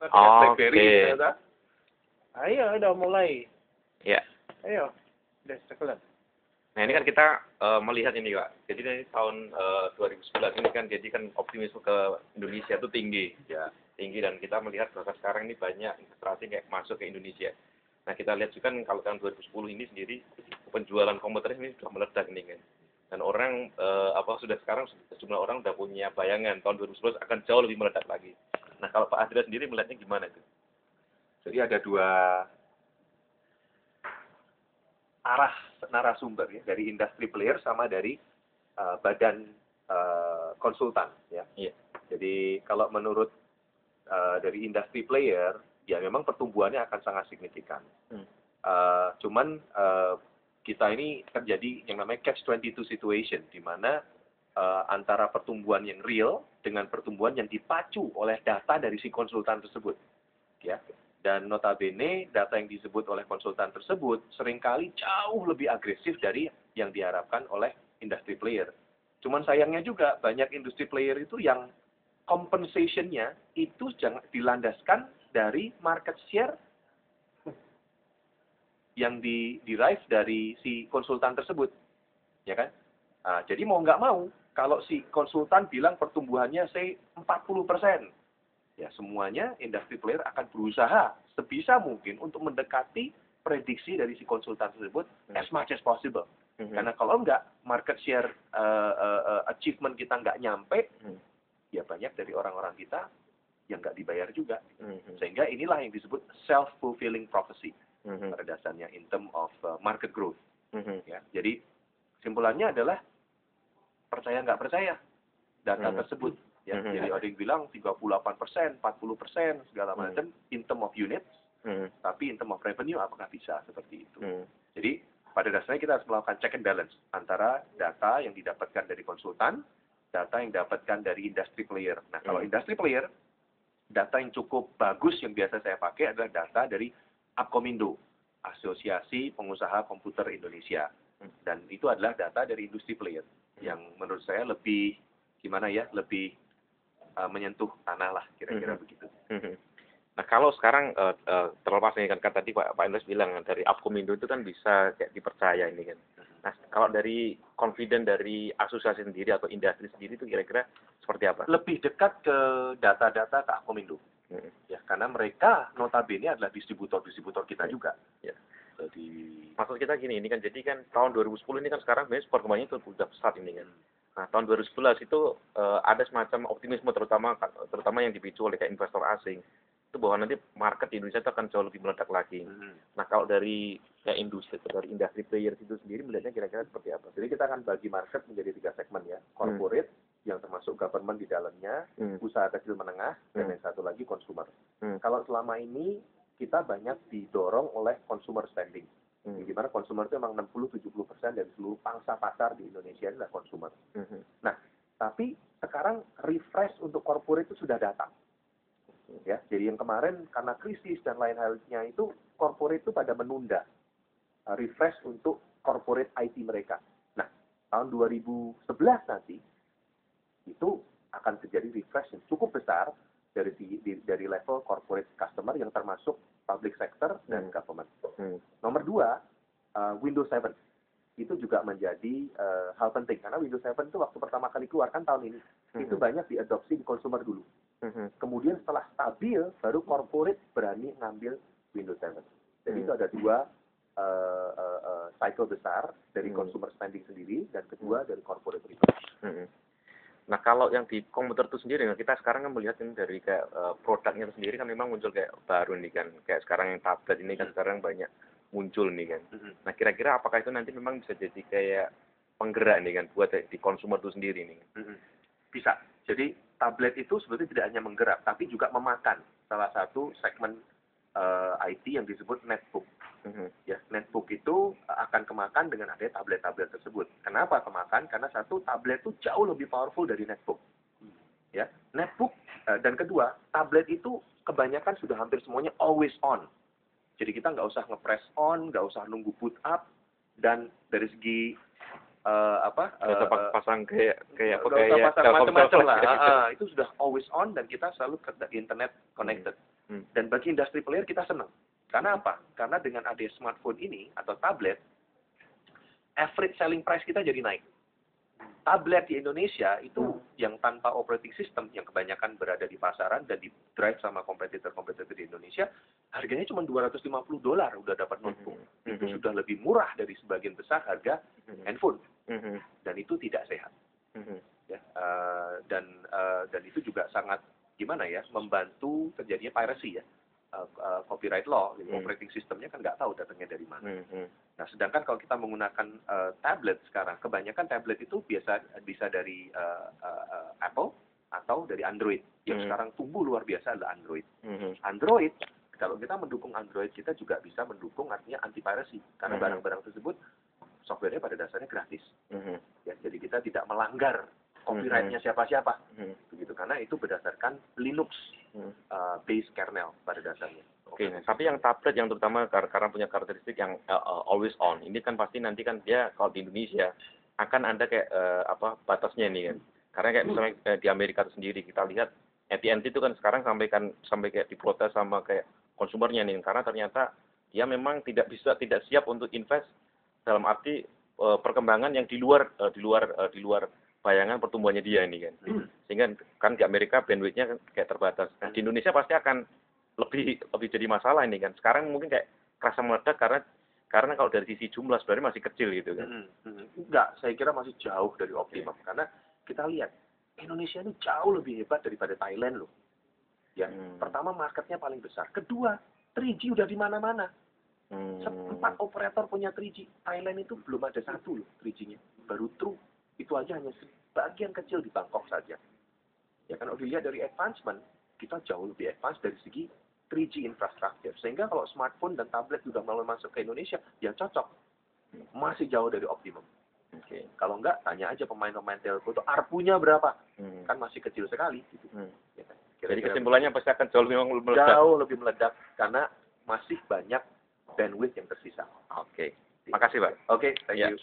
dengan BlackBerry, Oke. ternyata. Ayo, udah mulai. Ya. Ayo, udah sekelas. Nah ini kan kita melihat ini Pak. Jadi dari tahun 2011 ini kan jadi kan optimisme ke Indonesia itu tinggi. Ya. Tinggi dan kita melihat bahwa sekarang ini banyak investasi kayak masuk ke Indonesia. Nah kita lihat juga kan kalau tahun 2010 ini sendiri penjualan komputer ini sudah meledak ini kan. Dan orang sudah sekarang sejumlah orang sudah punya bayangan tahun 2011 akan jauh lebih meledak lagi. Nah kalau Pak Adria sendiri melihatnya gimana itu? Jadi ada dua arah narasumber ya, dari industri player sama dari badan konsultan ya. Iya. Jadi kalau menurut dari industri player ya memang pertumbuhannya akan sangat signifikan. Cuman kita ini terjadi yang namanya catch-22 situation di mana antara pertumbuhan yang real dengan pertumbuhan yang dipacu oleh data dari si konsultan tersebut ya. Dan notabene data yang disebut oleh konsultan tersebut seringkali jauh lebih agresif dari yang diharapkan oleh industry player. Cuman sayangnya juga banyak industry player itu yang compensation-nya itu jangan dilandaskan dari market share yang derive dari si konsultan tersebut. Ya kan? Nah, jadi mau nggak mau, kalau si konsultan bilang pertumbuhannya say 40%, ya semuanya industry player akan berusaha sebisa mungkin untuk mendekati prediksi dari si konsultan tersebut as much as possible. Karena kalau enggak, market share achievement kita nggak nyampe, ya banyak dari orang-orang kita yang nggak dibayar juga. Sehingga inilah yang disebut self-fulfilling prophecy pada dasarnya in term of market growth. Ya, jadi kesimpulannya adalah percaya nggak percaya data tersebut. Ya, jadi ada yang bilang 38%, 40%, segala macam in term of units, tapi in term of revenue apakah bisa seperti itu. Jadi pada dasarnya kita harus melakukan check and balance antara data yang didapatkan dari konsultan, data yang didapatkan dari industry player. Nah, kalau industry player, data yang cukup bagus yang biasa saya pakai adalah data dari Apkomindo, Asosiasi Pengusaha Komputer Indonesia. Dan itu adalah data dari industry player yang menurut saya lebih lebih menyentuh tanah lah, kira-kira begitu. Nah kalau sekarang terlepas ini kan tadi Pak Indra bilang dari Apkomindo itu kan bisa kayak dipercaya ini kan. Nah kalau dari confident dari asosiasi sendiri atau industri sendiri itu kira-kira seperti apa? Lebih dekat ke data-data ke Apkomindo. Ya, karena mereka notabene adalah distributor-distributor kita juga. Ya. Jadi maksud kita gini, ini kan jadi kan tahun 2010 ini kan sekarang sebenarnya perkembangannya itu sudah pesat ini kan. Nah, tahun 2011 itu ada semacam optimisme terutama yang dipicu oleh kayak investor asing. Itu bahwa nanti market di Indonesia itu akan jauh lebih meledak lagi. Nah, kalau dari industri player itu sendiri melihatnya kira-kira seperti apa? Jadi kita akan bagi market menjadi 3 segmen ya. Corporate yang termasuk government di dalamnya, usaha kecil menengah, dan yang satu lagi consumer. Kalau selama ini kita banyak didorong oleh consumer spending. Di mana consumer itu memang 60-70% dari seluruh pangsa pasar di Indonesia adalah consumer. Nah, tapi sekarang refresh untuk corporate itu sudah datang. Ya, jadi yang kemarin karena krisis dan lain halnya itu corporate itu pada menunda refresh untuk corporate IT mereka. Nah, tahun 2011 nanti itu akan terjadi refresh yang cukup besar dari level corporate customer yang termasuk public sector dan government. Nomor 2, Windows 7 itu juga menjadi hal penting karena Windows 7 itu waktu pertama kali keluar kan tahun ini itu banyak diadopsi di consumer dulu. Kemudian setelah stabil baru corporate berani ngambil Windows 7. Jadi itu ada 2 cycle besar dari consumer spending sendiri dan kedua dari corporate refresh. Nah kalau yang di komputer itu sendiri, kita sekarang kan melihat ini dari kayak produknya sendiri kan memang muncul kayak baru nih kan, kayak sekarang yang tablet ini kan sekarang banyak muncul nih kan. Nah kira-kira apakah itu nanti memang bisa jadi kayak penggerak nih kan buat di konsumer itu sendiri nih? Bisa. Jadi tablet itu sebetulnya tidak hanya menggerak, tapi juga memakan salah satu segmen IT yang disebut netbook. Ya, netbook itu akan kemakan dengan adanya tablet-tablet tersebut. Kenapa kemakan? Karena satu, tablet itu jauh lebih powerful dari netbook. Ya, netbook dan kedua, tablet itu kebanyakan sudah hampir semuanya always on. Jadi kita nggak usah nge-press on, nggak usah nunggu boot up, dan dari segi pasang kayak macam-macam lah. Itu sudah always on dan kita selalu ke internet connected. Dan bagi industri player kita senang. Karena apa? Karena dengan adanya smartphone ini atau tablet, average selling price kita jadi naik. Tablet di Indonesia itu yang tanpa operating system, yang kebanyakan berada di pasaran dan di drive sama kompetitor-kompetitor di Indonesia, harganya cuma $250 udah dapat notebook. Itu sudah lebih murah dari sebagian besar harga handphone. Dan itu tidak sehat. Ya, dan itu juga sangat gimana ya, membantu terjadinya piracy ya. Copyright law, operating systemnya kan nggak tahu datangnya dari mana. Nah, sedangkan kalau kita menggunakan tablet sekarang, kebanyakan tablet itu bisa dari Apple atau dari Android. Yang sekarang tumbuh luar biasa adalah Android. Android, kalau kita mendukung Android, kita juga bisa mendukung artinya anti-piracy. Karena barang-barang tersebut, softwarenya pada dasarnya gratis. Ya, jadi kita tidak melanggar copyright-nya siapa-siapa. Begitu, karena itu berdasarkan Linux base kernel pada dasarnya. Oke, tapi yang tablet yang terutama karena punya karakteristik yang always on, ini kan pasti nanti kan dia kalau di Indonesia akan ada kayak batasnya ini kan. Karena kayak misalnya di Amerika itu sendiri kita lihat AT&T itu kan sekarang sampai kayak diprotes sama kayak konsumernya nih, karena ternyata dia memang tidak siap untuk invest dalam arti perkembangan yang di luar bayangan pertumbuhannya dia ini kan. Sehingga kan di Amerika bandwidth-nya kan kayak terbatas. Nah, di Indonesia pasti akan lebih jadi masalah ini kan. Sekarang mungkin kayak kerasa meledak karena kalau dari sisi jumlah sebenarnya masih kecil gitu kan. Enggak, saya kira masih jauh dari optimum. Karena kita lihat Indonesia ini jauh lebih hebat daripada Thailand loh. Ya, pertama marketnya paling besar. Kedua, 3G udah di mana-mana. 4 operator punya 3G. Thailand itu belum ada satu loh 3G-nya. Baru True. Itu aja hanya sebagian kecil di Bangkok saja. Ya kan, kalau dilihat dari advancement, kita jauh lebih advance dari segi 3G infrastructure. Sehingga kalau smartphone dan tablet sudah mulai masuk ke Indonesia, ya cocok. Masih jauh dari optimum. Kalau enggak, tanya aja pemain-pemain telco itu ARPU-nya berapa. Kan masih kecil sekali. Gitu. Ya kan? Jadi kesimpulannya pasti akan jauh lebih meledak. Jauh lebih meledak karena masih banyak bandwidth yang tersisa. Makasih Pak. Thank you.